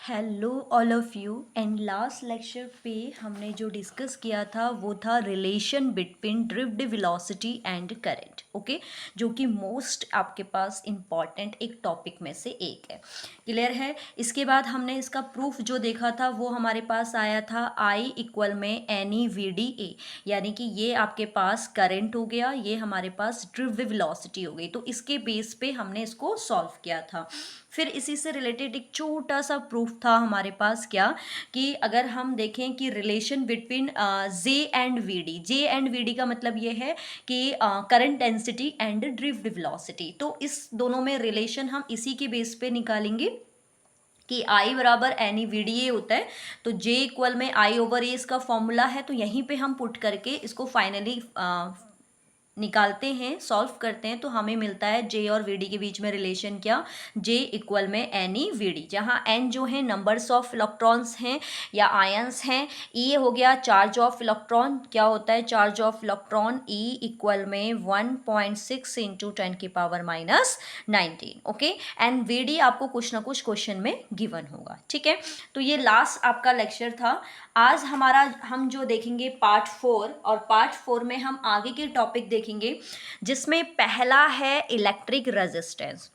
Hello all of you. And last lecture पे हमने जो डिस्कस किया था वो था relation between drift velocity and current. Okay, जो कि मोस्ट आपके पास इम्पॉर्टेंट एक टॉपिक में से एक है। क्लियर है। इसके बाद हमने इसका प्रूफ जो देखा था वो हमारे पास आया था आई इक्वल में N E V D A, यानी कि ये आपके पास करंट हो गया, ये हमारे पास ड्रिफ्ट वेलोसिटी हो गई। तो इसके बेस पे हमने इसको सॉल्व किया था। फिर इसी से रिलेटेड एक छोटा सा प्रूफ था हमारे पास, क्या कि अगर हम देखें कि relation between J and V D, J and V D का मतलब ये है कि current density and drift velocity, तो इस दोनों में रिलेशन हम इसी के बेस पे निकालेंगे कि I बराबर N E V D A होता है। तो J इक्वल में I ओवर ए इसका फॉर्मूला है, तो यहीं पे हम पुट करके इसको फाइनली निकालते हैं, सॉल्व करते हैं, तो हमें मिलता है J और VD के बीच में रिलेशन क्या, J इक्वल में एन ई वी डी, जहाँ N जो है नंबर्स ऑफ इलेक्ट्रॉन्स हैं या आयंस हैं, E हो गया चार्ज ऑफ इलेक्ट्रॉन, क्या होता है charge of electron, E equal में 1.6 इंटू 10⁻⁹ ओके। एंड VD आपको कुछ ना कुछ क्वेश्चन में गिवन होगा, ठीक है। तो ये लास्ट आपका लेक्चर था। आज हम जो देखेंगे पार्ट 4, और पार्ट 4 में हम आगे के टॉपिक देखेंगे जिसमें पहला है इलेक्ट्रिक रेजिस्टेंस।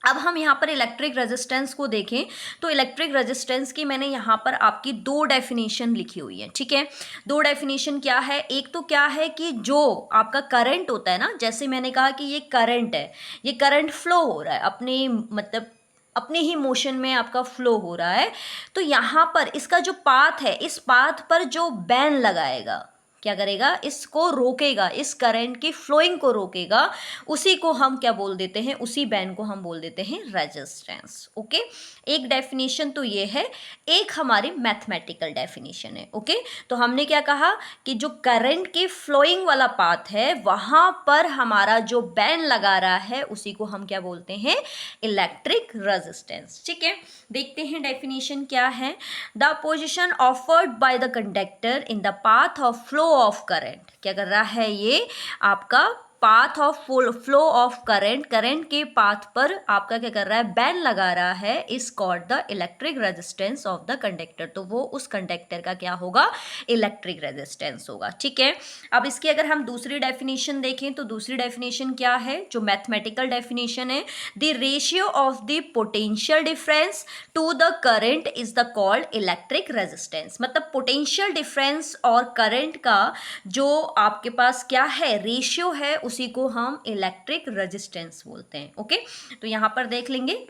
अब हम यहाँ पर इलेक्ट्रिक रेजिस्टेंस को देखें तो इलेक्ट्रिक रेजिस्टेंस की मैंने यहाँ पर आपकी दो डेफिनेशन लिखी हुई है, ठीक है। दो डेफिनेशन क्या है, एक तो क्या है कि जो आपका करंट होता है ना, जैसे मैंने कहा कि ये करंट है, ये करंट फ्लो हो रहा है अपने मतलब अपने ही मोशन में आपका फ्लो हो रहा है। तो यहाँ पर इसका जो पाथ है, इस पाथ पर जो बैन लगाएगा, क्या करेगा, इसको रोकेगा, इस करंट की फ्लोइंग को रोकेगा, उसी को हम क्या बोल देते हैं, उसी बैन को हम बोल देते हैं रेजिस्टेंस। ओके, एक डेफिनेशन तो ये है, एक हमारी मैथमेटिकल डेफिनेशन है। ओके, तो हमने क्या कहा कि जो करंट की फ्लोइंग वाला पाथ है वहां पर हमारा जो बैन लगा रहा है उसी को हम क्या बोलते हैं, इलेक्ट्रिक रेजिस्टेंस, ठीक है। देखते हैं डेफिनेशन क्या है। The position offered by the conductor in the path of flow of current, क्या कर रहा है ये आपका path of flow of current, current के पाथ पर आपका क्या कर रहा है, बैन लगा रहा है, is called the electric resistance of the conductor. तो वो उस कंडक्टर का क्या होगा, इलेक्ट्रिक रेजिस्टेंस होगा, ठीक है। अब इसकी अगर हम दूसरी डेफिनेशन देखें तो दूसरी डेफिनेशन क्या है, जो मैथमेटिकल डेफिनेशन है, the ratio of the potential difference to the current is the called electric resistance. मतलब पोटेंशियल डिफरेंस और करंट का जो आपके पास क्या है, रेशियो है, उसी को हम इलेक्ट्रिक रेजिस्टेंस बोलते हैं। ओके, तो यहां पर देख लेंगे,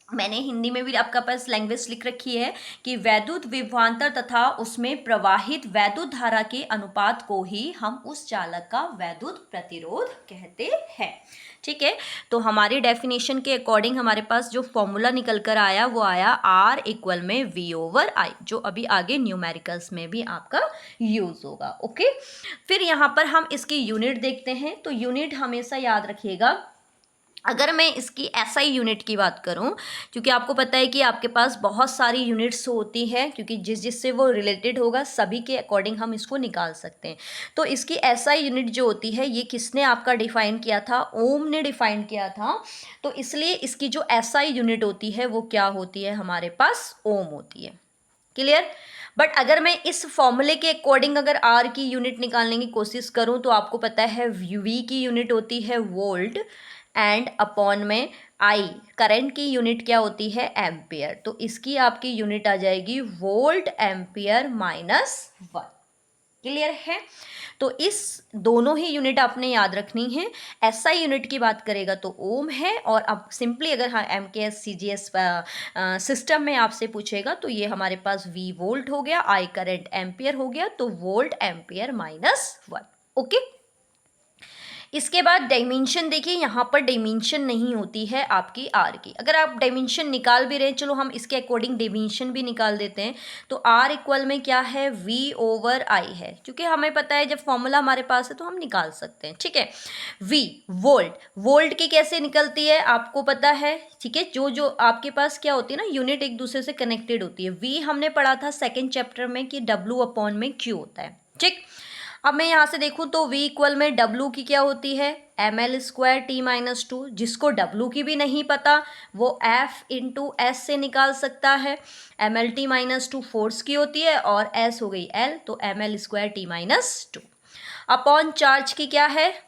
मैंने हिंदी में भी आपका पास लैंग्वेज लिख रखी है कि वैद्युत विभवांतर तथा उसमें प्रवाहित वैद्युत धारा के अनुपात को ही हम उस चालक का वैद्युत प्रतिरोध कहते हैं, ठीक है। तो हमारी डेफिनेशन के अकॉर्डिंग हमारे पास जो फॉर्मूला निकल कर आया वो आया R इक्वल में V ओवर I, जो अभी आगे न्यूमेरिकल्स में भी आपका यूज होगा। ओके, फिर यहाँ पर हम इसकी यूनिट देखते हैं। तो यूनिट हमेशा याद रखिएगा, अगर मैं इसकी एसआई यूनिट की बात करूं, क्योंकि आपको पता है कि आपके पास बहुत सारी यूनिट्स होती हैं, क्योंकि जिससे वो रिलेटेड होगा सभी के अकॉर्डिंग हम इसको निकाल सकते हैं। तो इसकी एसआई यूनिट जो होती है ये किसने आपका डिफाइन किया था, ओम ने डिफाइन किया था। तो इसलिए इसकी जो एसआई यूनिट होती है वो क्या होती है, हमारे पास ओम होती है। क्लियर। बट अगर मैं इस फॉर्मूले के अकॉर्डिंग अगर आर की यूनिट निकालने की कोशिश करूं तो आपको पता है वी की यूनिट होती है वोल्ट, एंड अपॉन में आई करंट की यूनिट क्या होती है, एम्पियर। तो इसकी आपकी यूनिट आ जाएगी वोल्ट एम्पियर -1। क्लियर है। तो इस दोनों ही यूनिट आपने याद रखनी है। एसआई यूनिट की बात करेगा तो ओम है, और अब सिंपली अगर हाँ एमकेएस सीजीएस सिस्टम में आपसे पूछेगा तो ये हमारे पास वी वोल्ट हो गया, आई करंट एम्पियर हो गया, तो वोल्ट एम्पियर -1। ओके, इसके बाद डायमेंशन देखिए, यहाँ पर डायमेंशन नहीं होती है आपकी आर की। अगर आप डायमेंशन निकाल भी रहे हैं, चलो हम इसके अकॉर्डिंग डायमेंशन भी निकाल देते हैं। तो आर इक्वल में क्या है, वी ओवर आई है, क्योंकि हमें पता है जब फॉर्मूला हमारे पास है तो हम निकाल सकते हैं, ठीक है। वी वोल्ट, वोल्ट की कैसे निकलती है आपको पता है, ठीक है। जो जो आपके पास क्या होती है ना, यूनिट एक दूसरे से कनेक्टेड होती है। वी हमने पढ़ा था सेकेंड चैप्टर में कि डब्ल्यू अपॉन में क्यू होता है, ठीक। अब मैं यहाँ से देखूँ तो v इक्वल में W की क्या होती है, ml²t-2। जिसको W की भी नहीं पता वो F इंटू एस से निकाल सकता है। ml_t-2 फोर्स की होती है और S हो गई L, तो ml²t-2 अपॉन चार्ज की क्या है,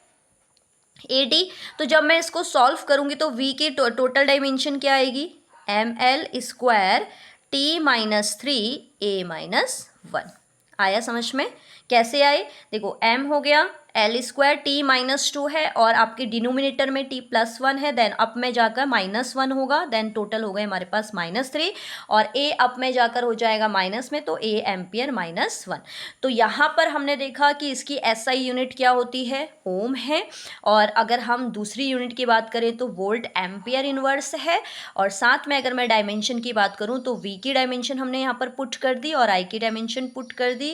AD। तो जब मैं इसको सॉल्व करूँगी तो V की टोटल डायमेंशन क्या आएगी, ml²t-3a-1। आया समझ में, कैसे आए, देखो m हो गया, l²t-2 है और आपके डिनोमिनेटर में t+1 है, देन अप में जाकर -1 होगा, देन टोटल हो गए हमारे पास -3 और a अप में जाकर हो जाएगा माइनस में, तो a एम्पियर -1। तो यहाँ पर हमने देखा कि इसकी SI यूनिट क्या होती है, ओम है। और अगर हम दूसरी यूनिट की बात करें तो वोल्ट एम्पियर इनवर्स है। और साथ में अगर मैं डायमेंशन की बात करूँ तो V की डायमेंशन हमने यहाँ पर पुट कर दी और I की डायमेंशन पुट कर दी।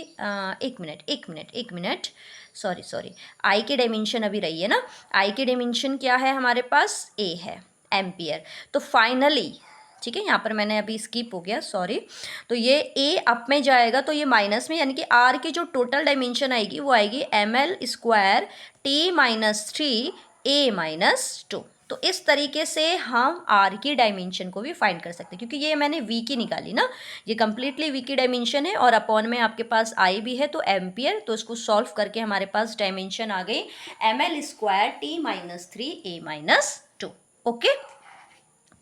एक मिनट सॉरी, I की डायमेंशन अभी रही है ना, I की डायमेंशन क्या है हमारे पास, A है, एम्पियर। तो फाइनली ठीक है, यहाँ पर मैंने अभी स्किप हो गया, सॉरी। तो ये A अप में जाएगा तो ये माइनस में, यानी कि R की जो टोटल डायमेंशन आएगी वो आएगी ml²t-3a-2। तो इस तरीके से हम R की डायमेंशन को भी फाइंड कर सकते हैं, क्योंकि ये मैंने V की निकाली ना, ये कम्प्लीटली V की डायमेंशन है और अपॉन में आपके पास I भी है तो एम्पियर। तो इसको सॉल्व करके हमारे पास डायमेंशन आ गई ml²t-3a-2। ओके,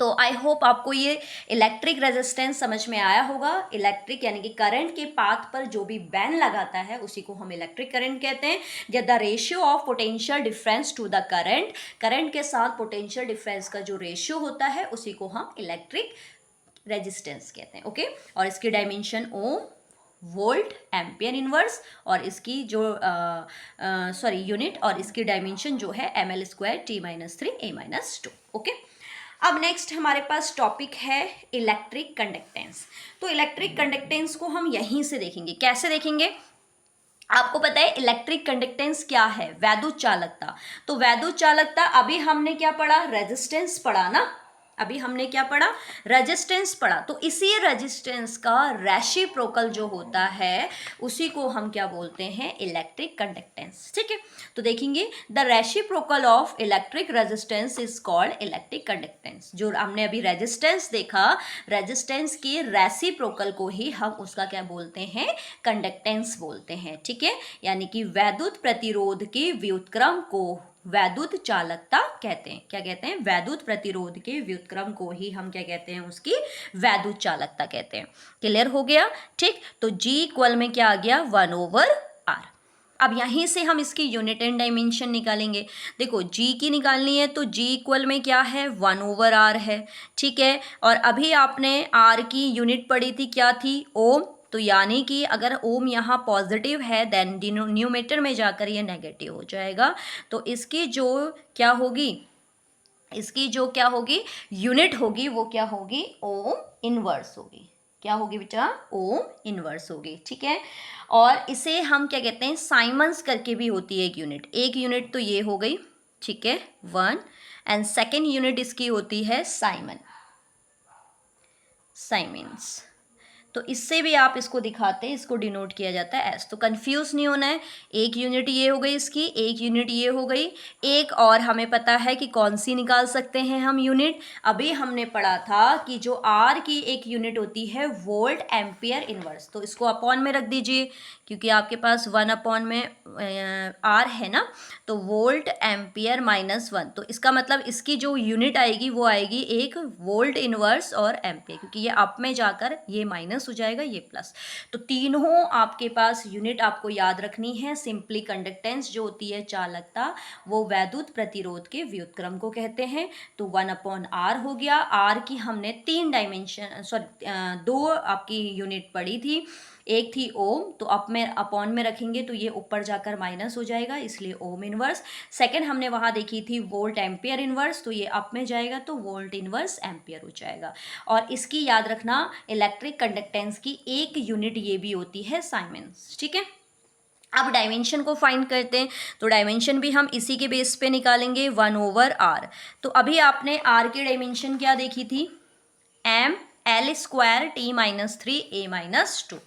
तो आई होप आपको ये इलेक्ट्रिक रेजिस्टेंस समझ में आया होगा। इलेक्ट्रिक यानी कि करंट के पाथ पर जो भी बैन लगाता है उसी को हम इलेक्ट्रिक करंट कहते हैं। या the ratio of potential difference to the current, current के साथ पोटेंशियल डिफरेंस का जो रेशियो होता है उसी को हम इलेक्ट्रिक रेजिस्टेंस कहते हैं। ओके, और इसकी डायमेंशन ओम, वोल्ट, एम्पियर इनवर्स और इसकी जो यूनिट और इसकी डायमेंशन जो है ml²t-3a-2। ओके, अब नेक्स्ट हमारे पास टॉपिक है इलेक्ट्रिक कंडक्टेंस। तो इलेक्ट्रिक कंडक्टेंस को हम यहीं से देखेंगे। कैसे देखेंगे, आपको पता है इलेक्ट्रिक कंडक्टेंस क्या है, वैद्युत चालकता। तो वैद्युत चालकता अभी हमने क्या पढ़ा, रेजिस्टेंस पढ़ा ना, अभी हमने क्या पढ़ा, रेजिस्टेंस पढ़ा। तो इसी रेजिस्टेंस का रेसिप्रोकल जो होता है उसी को हम क्या बोलते हैं, इलेक्ट्रिक कंडक्टेंस। ठीक है, तो देखेंगे the reciprocal of electric resistance is called electric conductance. जो हमने अभी रेजिस्टेंस देखा, रेजिस्टेंस के रेसिप्रोकल को ही हम उसका क्या बोलते हैं, कंडक्टेंस बोलते हैं। ठीक है, यानी कि वैद्युत प्रतिरोध के व्युत्क्रम को वैद्युत चालकता कहते हैं। क्या कहते हैं, वैद्युत प्रतिरोध के व्युत्क्रम को ही हम क्या कहते हैं, उसकी वैद्युत चालकता कहते हैं। क्लियर हो गया, ठीक। तो G इक्वल में क्या आ गया, 1/R। अब यहीं से हम इसकी यूनिट एंड डायमेंशन निकालेंगे। देखो G की निकालनी है तो G इक्वल में क्या है, 1/R है। ठीक है, और अभी आपने R की यूनिट पढ़ी थी, क्या थी, ओम। तो यानी कि अगर ओम यहाँ पॉजिटिव है देन न्यूमेटर में जाकर ये नेगेटिव हो जाएगा। तो इसकी जो क्या होगी, इसकी जो क्या होगी यूनिट होगी वो क्या होगी, ओम इनवर्स होगी। क्या होगी बेटा, ओम इनवर्स होगी। ठीक है, और इसे हम क्या कहते हैं, साइमन्स करके भी होती है एक यूनिट। एक यूनिट तो ये हो गई, ठीक है, 1, एंड सेकेंड यूनिट इसकी होती है साइमन, साइमन्स। तो इससे भी आप इसको दिखाते हैं, इसको डिनोट किया जाता है एस। तो कंफ्यूज नहीं होना है, एक यूनिट ये हो गई इसकी, एक यूनिट ये हो गई, एक और हमें पता है कि कौन सी निकाल सकते हैं हम यूनिट। अभी हमने पढ़ा था कि जो आर की एक यूनिट होती है वोल्ट एम्पियर इनवर्स। तो इसको अपॉन में रख दीजिए, क्योंकि आपके पास 1 में आर है ना, तो वोल्ट एम्पियर -1। तो इसका मतलब इसकी जो यूनिट आएगी वो आएगी एक वोल्ट इनवर्स और एम्पियर, क्योंकि ये अप में जाकर ये माइनस हो जाएगा, ये प्लस। तो तीनों आपके पास यूनिट आपको याद रखनी है। सिंपली कंडक्टेंस जो होती है, चालकता, वो वैद्युत प्रतिरोध के व्युत्क्रम को कहते हैं। तो 1/R हो गया। आर की हमने 3 डायमेंशन, सॉरी 2 आपकी यूनिट पढ़ी थी। एक थी ओम, तो अप में अपॉन में रखेंगे तो ये ऊपर जाकर माइनस हो जाएगा, इसलिए ओम इनवर्स। सेकंड हमने वहाँ देखी थी वोल्ट एम्पियर इनवर्स, तो ये अप में जाएगा तो वोल्ट इनवर्स एम्पियर हो जाएगा। और इसकी याद रखना, इलेक्ट्रिक कंडक्टेंस की एक यूनिट ये भी होती है साइमन्स। ठीक है, अब डायमेंशन को फाइंड करते हैं। तो डायमेंशन भी हम इसी के बेस पे निकालेंगे, 1/R। तो अभी आपने R की डायमेंशन क्या देखी थी, ml²t-3a-2।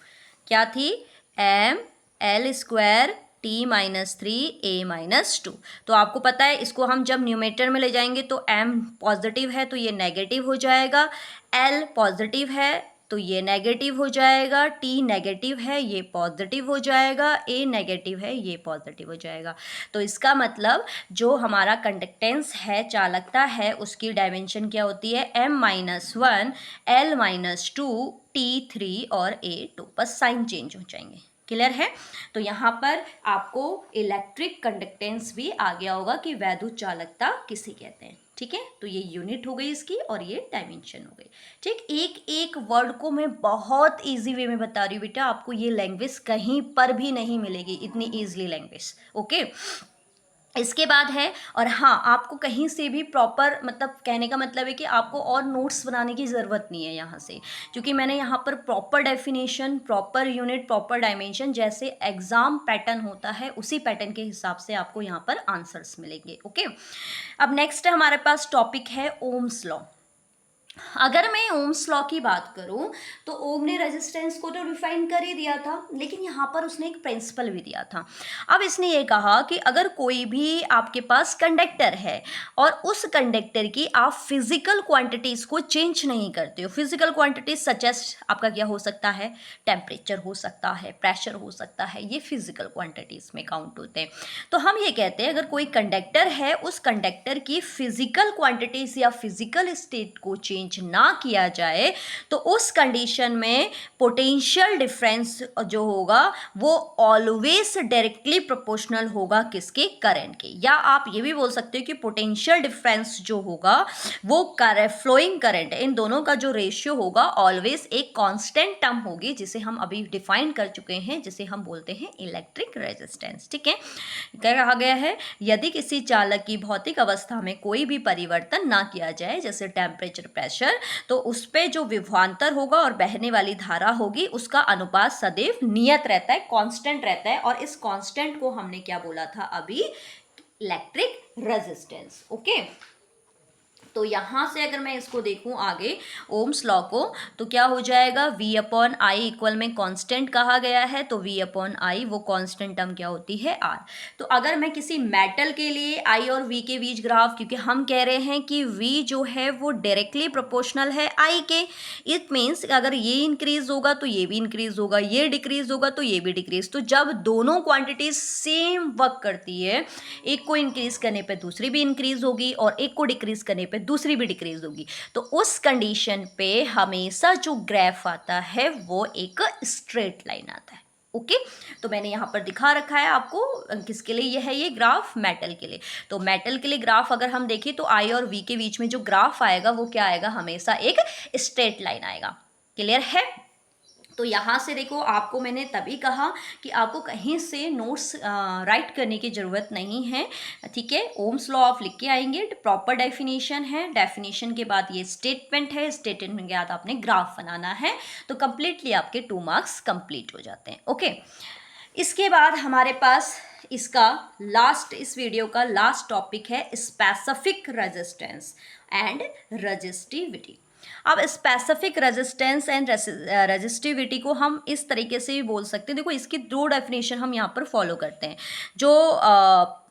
क्या थी, ml²t-3a-2। t minus 3 a minus 2। तो आपको पता है इसको हम जब न्यूमेटर में ले जाएंगे तो m पॉजिटिव है तो ये नेगेटिव हो जाएगा, l पॉजिटिव है तो ये नेगेटिव हो जाएगा, t नेगेटिव है ये पॉजिटिव हो जाएगा, a नेगेटिव है ये पॉजिटिव हो जाएगा। तो इसका मतलब जो हमारा कंडक्टेंस है, चालकता है, उसकी डायमेंशन क्या होती है, m minus 1, l minus 2, t3 और a2, बस साइन चेंज हो जाएंगे। क्लियर है। तो यहाँ पर आपको इलेक्ट्रिक कंडक्टेंस भी आ गया होगा कि वैद्युत चालकता किसे कहते हैं। ठीक है, तो ये यूनिट हो गई इसकी और ये डायमेंशन हो गई। ठीक, एक एक वर्ड को मैं बहुत इजी वे में बता रही हूँ बेटा, आपको ये लैंग्वेज कहीं पर भी नहीं मिलेगी, इतनी ईजिली लैंग्वेज। ओके, इसके बाद है, और हाँ आपको कहीं से भी प्रॉपर, मतलब कहने का मतलब है कि आपको और नोट्स बनाने की ज़रूरत नहीं है यहाँ से, क्योंकि मैंने यहाँ पर proper definition, proper unit, proper dimension, जैसे एग्जाम पैटर्न होता है उसी पैटर्न के हिसाब से आपको यहाँ पर आंसर्स मिलेंगे। ओके, अब नेक्स्ट हमारे पास टॉपिक है ओम्स लॉ। अगर मैं ओम्स लॉ की बात करूं तो ओम ने रेजिस्टेंस को तो डिफाइन कर ही दिया था, लेकिन यहाँ पर उसने एक प्रिंसिपल भी दिया था। अब इसने ये कहा कि अगर कोई भी आपके पास कंडक्टर है और उस कंडक्टर की आप फिजिकल क्वांटिटीज को चेंज नहीं करते हो, फिजिकल क्वांटिटीज सच एज आपका क्या हो सकता है, टेम्परेचर हो सकता है, प्रेशर हो सकता है, ये फिजिकल क्वांटिटीज में काउंट होते हैं। तो हम ये कहते हैं अगर कोई कंडक्टर है, उस कंडक्टर की फिजिकल क्वांटिटीज या फिजिकल स्टेट को चेंज ना किया जाए तो उस कंडीशन में पोटेंशियल डिफरेंस जो होगा वो ऑलवेज डायरेक्टली प्रोपोर्शनल होगा किसके, करंट के। या आप ये भी बोल सकते हो कि पोटेंशियल डिफरेंस जो होगा वो फ्लोइंग करंट, इन दोनों का जो रेशियो होगा ऑलवेज एक कांस्टेंट टर्म होगी, जिसे हम अभी डिफाइन कर चुके हैं, जिसे हम बोलते हैं इलेक्ट्रिक रेजिस्टेंस। ठीक है, क्या कहा गया है, यदि किसी चालक की भौतिक अवस्था में कोई भी परिवर्तन ना किया जाए, जैसे टेम्परेचर, प्रेशर, तो उस पे जो विभवांतर होगा और बहने वाली धारा होगी उसका अनुपात सदैव नियत रहता है, कांस्टेंट रहता है, और इस कांस्टेंट को हमने क्या बोला था अभी, इलेक्ट्रिक रेजिस्टेंस। ओके, तो यहाँ से अगर मैं इसको देखूँ आगे ओम्स लॉ को, तो क्या हो जाएगा, V अपॉन आई इक्वल में कांस्टेंट कहा गया है, तो V अपॉन आई वो कांस्टेंट टर्म क्या होती है, R। तो अगर मैं किसी मेटल के लिए I और V के बीच ग्राफ, क्योंकि हम कह रहे हैं कि V जो है वो डायरेक्टली प्रोपोर्शनल है I के, इट मीन्स अगर ये इंक्रीज होगा तो ये भी इंक्रीज होगा, ये डिक्रीज होगा तो ये भी डिक्रीज। तो जब दोनों क्वांटिटीज सेम वर्क करती है, एक को इंक्रीज करने पे दूसरी भी इंक्रीज होगी और एक को डिक्रीज करने पे दूसरी भी डिक्रीज होगी, तो उस कंडीशन पे हमेशा जो ग्राफ आता है वो एक स्ट्रेट लाइन आता है। ओके, तो मैंने यहाँ पर दिखा रखा है आपको, किसके लिए यह है ये ग्राफ, मेटल के लिए। तो मेटल के लिए ग्राफ अगर हम देखें तो आई और वी के बीच में जो ग्राफ आएगा वो क्या आएगा, हमेशा एक स्ट्रेट लाइन आएगा। क्लियर है। तो यहाँ से देखो, आपको मैंने तभी कहा कि आपको कहीं से नोट्स राइट करने की ज़रूरत नहीं है। ठीक है, ओम्स लॉ ऑफ लिख के आएंगे, प्रॉपर डेफिनेशन है, डेफिनेशन के बाद ये स्टेटमेंट है, स्टेटमेंट के बाद आपने ग्राफ बनाना है, तो कंप्लीटली आपके 2 मार्क्स कंप्लीट हो जाते हैं। ओके, इसके बाद हमारे पास इसका लास्ट, इस वीडियो का लास्ट टॉपिक है स्पेसिफिक रेजिस्टेंस एंड रेजिस्टिविटी। अब स्पेसिफिक रेजिस्टेंस एंड रेजिस्टिविटी को हम इस तरीके से भी बोल सकते हैं, देखो इसकी 2 डेफिनेशन हम यहाँ पर फॉलो करते हैं। जो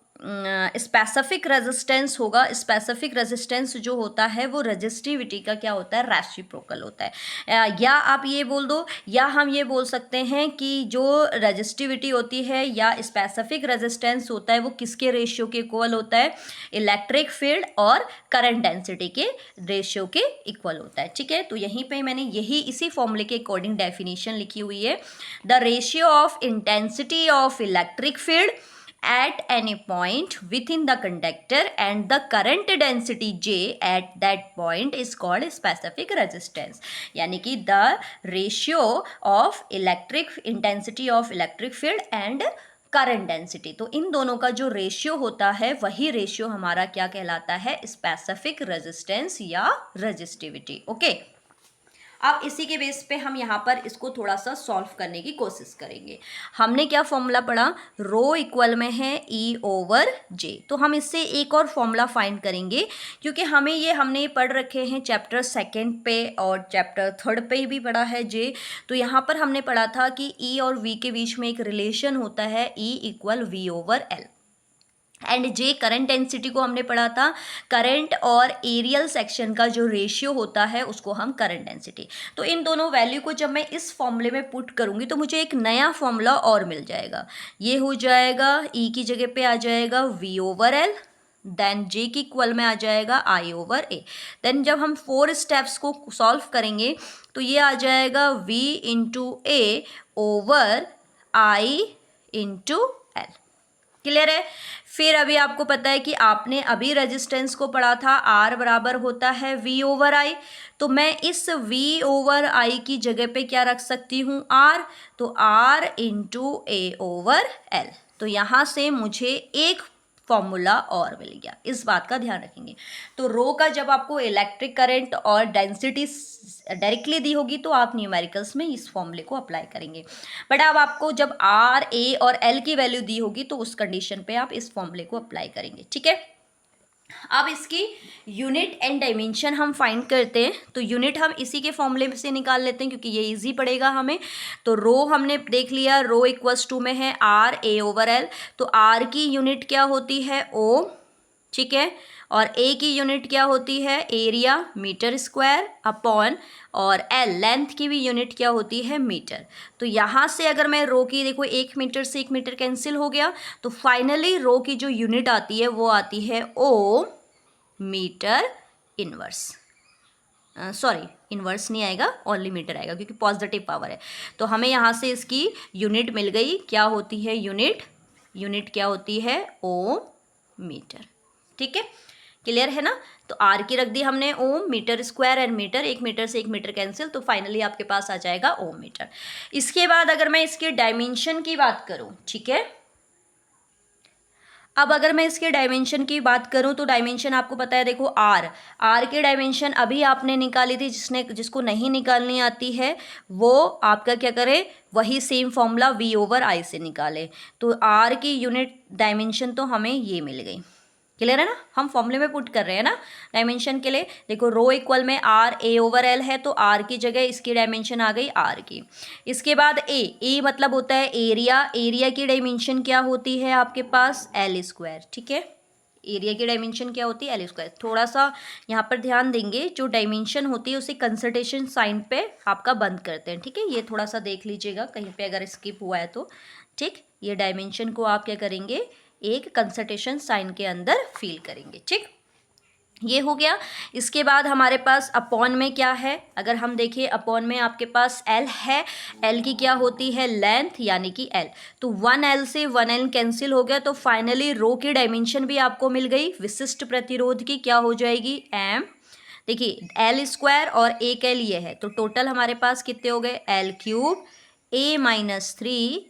स्पेसिफिक रेजिस्टेंस होगा, स्पेसिफिक रेजिस्टेंस जो होता है वो रेजिस्टिविटी का क्या होता है, रेसिप्रोकल होता है। या आप ये बोल दो, या हम ये बोल सकते हैं कि जो रेजिस्टिविटी होती है या स्पेसिफिक रेजिस्टेंस होता है वो किसके रेशियो के इक्वल होता है, इलेक्ट्रिक फील्ड और करंट डेंसिटी के रेशियो के इक्वल होता है। ठीक है, तो यहीं पे मैंने यही इसी फॉर्मूले के अकॉर्डिंग डेफिनेशन लिखी हुई है, the ratio of intensity of electric field at any point within the conductor and the current density J at that point is called specific resistance। यानी कि the ratio of electric intensity of electric field and current density, तो इन दोनों का जो ratio होता है वही ratio हमारा क्या कहलाता है, स्पेसिफिक रेजिस्टेंस या रेजिस्टिविटी। ओके, अब इसी के बेस पे हम यहाँ पर इसको थोड़ा सा सॉल्व करने की कोशिश करेंगे। हमने क्या फॉर्मूला पढ़ा, रो इक्वल में है ई ओवर जे, तो हम इससे एक और फॉर्मूला फाइंड करेंगे, क्योंकि हमने पढ़ रखे हैं चैप्टर 2 पे और चैप्टर 3 पे भी पढ़ा है जे। तो यहाँ पर हमने पढ़ा था कि ई और वी के बीच में एक रिलेशन होता है, E equal V over L, and J current density को हमने पढ़ा था, करंट और एरियल सेक्शन का जो रेशियो होता है उसको हम करंट डेंसिटी। तो इन दोनों वैल्यू को जब मैं इस फॉर्मूले में पुट करूंगी तो मुझे एक नया फॉर्मूला और मिल जाएगा। ये हो जाएगा ई की जगह पे आ जाएगा वी ओवर एल, देन जे की इक्वल में आ जाएगा आई ओवर ए। देन जब हम 4 स्टेप्स को सॉल्व करेंगे तो ये आ जाएगा V into A over I into L. Clear है। फिर अभी आपको पता है कि आपने अभी रेजिस्टेंस को पढ़ा था, आर बराबर होता है वी ओवर आई, तो मैं इस वी ओवर आई की जगह पे क्या रख सकती हूँ, आर, तो R into A over L. तो यहाँ से मुझे एक फॉर्मूला और मिल गया, इस बात का ध्यान रखेंगे। तो रो का जब आपको इलेक्ट्रिक करंट और डेंसिटी डायरेक्टली दी होगी तो आप न्यूमेरिकल्स में इस फॉर्मूले को अप्लाई करेंगे, बट अब आपको जब आर, ए और एल की वैल्यू दी होगी तो उस कंडीशन पे आप इस फॉर्मूले को अप्लाई करेंगे। ठीक है, अब इसकी यूनिट एंड डायमेंशन हम फाइंड करते हैं। तो यूनिट हम इसी के फॉर्मूले से निकाल लेते हैं क्योंकि ये इजी पड़ेगा हमें। तो रो हमने देख लिया, रो इक्वल्स टू में है आर ए ओवर एल, तो आर की यूनिट क्या होती है, ओ, ठीक है, और ए की यूनिट क्या होती है, एरिया मीटर स्क्वायर अपॉन, और एल लेंथ की भी यूनिट क्या होती है, मीटर। तो यहाँ से अगर मैं रो की देखो 1 मीटर से 1 मीटर कैंसिल हो गया, तो फाइनली रो की जो यूनिट आती है वो आती है ओ मीटर इनवर्स। सॉरी, इनवर्स नहीं आएगा, ओनली मीटर आएगा क्योंकि पॉजिटिव पावर है। तो हमें यहाँ से इसकी यूनिट मिल गई, क्या होती है यूनिट क्या होती है, ओ मीटर। ठीक है, क्लियर है ना। तो आर की रख दी हमने ohm, metre square and metre, 1 metre से 1 मीटर कैंसिल, तो फाइनली आपके पास आ जाएगा ओम मीटर। इसके बाद अगर मैं इसके डायमेंशन की बात करूं, ठीक है, अब अगर मैं इसके डायमेंशन की बात करूं तो डायमेंशन आपको पता है, देखो आर के डायमेंशन अभी आपने निकाली थी, जिसको नहीं निकालनी आती है वो आपका क्या करे, वही same formula V over I से निकाले। तो आर की यूनिट डायमेंशन तो हमें ये मिल गई। क्लियर है ना, हम फॉर्मूले में पुट कर रहे हैं ना डायमेंशन के लिए। देखो रो इक्वल में आर ए ओवर एल है, तो आर की जगह इसकी डायमेंशन आ गई आर की। इसके बाद ए मतलब होता है एरिया की डायमेंशन क्या होती है आपके पास, एल स्क्वायर। ठीक है, एरिया की डायमेंशन क्या होती है, एल स्क्वायर। थोड़ा सा यहाँ पर ध्यान देंगे, जो डायमेंशन होती है उसे कंसल्टेशन साइन पे आपका बंद करते हैं। ठीक है, ये थोड़ा सा देख लीजिएगा कहीं पे अगर स्किप हुआ है तो। ठीक, ये डायमेंशन को आप क्या करेंगे, एक कंसल्टेशन साइन के अंदर फील करेंगे। ठीक, ये हो गया। इसके बाद हमारे पास अपॉन में क्या है, अगर हम देखिए अपॉन में आपके पास एल है, एल की क्या होती है, लेंथ यानी कि एल। तो 1L से 1L कैंसिल हो गया, तो फाइनली रो की डायमेंशन भी आपको मिल गई, विशिष्ट प्रतिरोध की क्या हो जाएगी, एम। देखिए एल स्क्वायर और एक एल ये है, तो टोटल हमारे पास कितने हो गए, एल क्यूब ए माइनस 3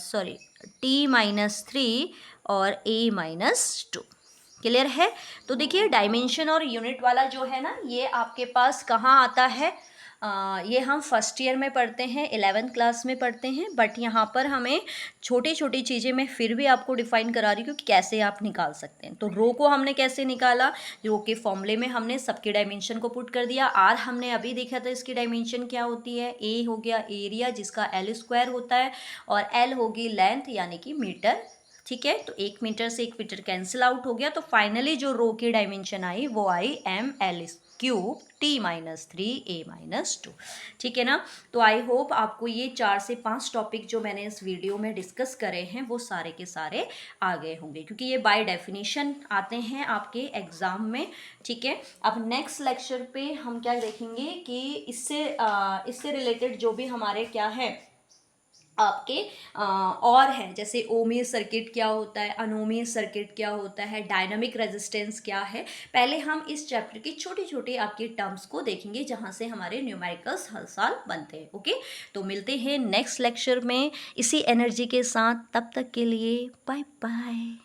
सॉरी T-3 और A-2। क्लियर है। तो देखिए डायमेंशन और यूनिट वाला जो है ना, ये आपके पास कहाँ आता है, ये हम फर्स्ट ईयर में पढ़ते हैं, 11th क्लास में पढ़ते हैं, बट यहाँ पर हमें छोटी छोटी चीज़ें मैं फिर भी आपको डिफाइन करा रही हूँ कि कैसे आप निकाल सकते हैं। तो रो को हमने कैसे निकाला, रो के फॉर्मूले में हमने सबके डायमेंशन को पुट कर दिया। आर हमने अभी देखा था, इसकी डायमेंशन क्या होती है, ए हो गया एरिया जिसका एल स्क्वायर होता है, और एल होगी लेंथ यानी कि मीटर। ठीक है, तो 1 मीटर से 1 मीटर कैंसिल आउट हो गया, तो फाइनली जो रो की डायमेंशन आई वो I am L cube T-3 A-2। ठीक है ना। तो आई होप आपको ये 4 से 5 टॉपिक जो मैंने इस वीडियो में डिस्कस करे हैं वो सारे के सारे आ गए होंगे, क्योंकि ये बाय डेफिनेशन आते हैं आपके एग्जाम में। ठीक है, अब नेक्स्ट लेक्चर पे हम क्या देखेंगे कि इससे रिलेटेड जो भी हमारे क्या है आपके और है, जैसे ओमीय सर्किट क्या होता है, अनोमीय सर्किट क्या होता है, डायनामिक रेजिस्टेंस क्या है। पहले हम इस चैप्टर की छोटी छोटी आपकी टर्म्स को देखेंगे जहाँ से हमारे न्यूमेरिकल्स हर साल बनते हैं। ओके, तो मिलते हैं नेक्स्ट लेक्चर में इसी एनर्जी के साथ, तब तक के लिए बाय बाय।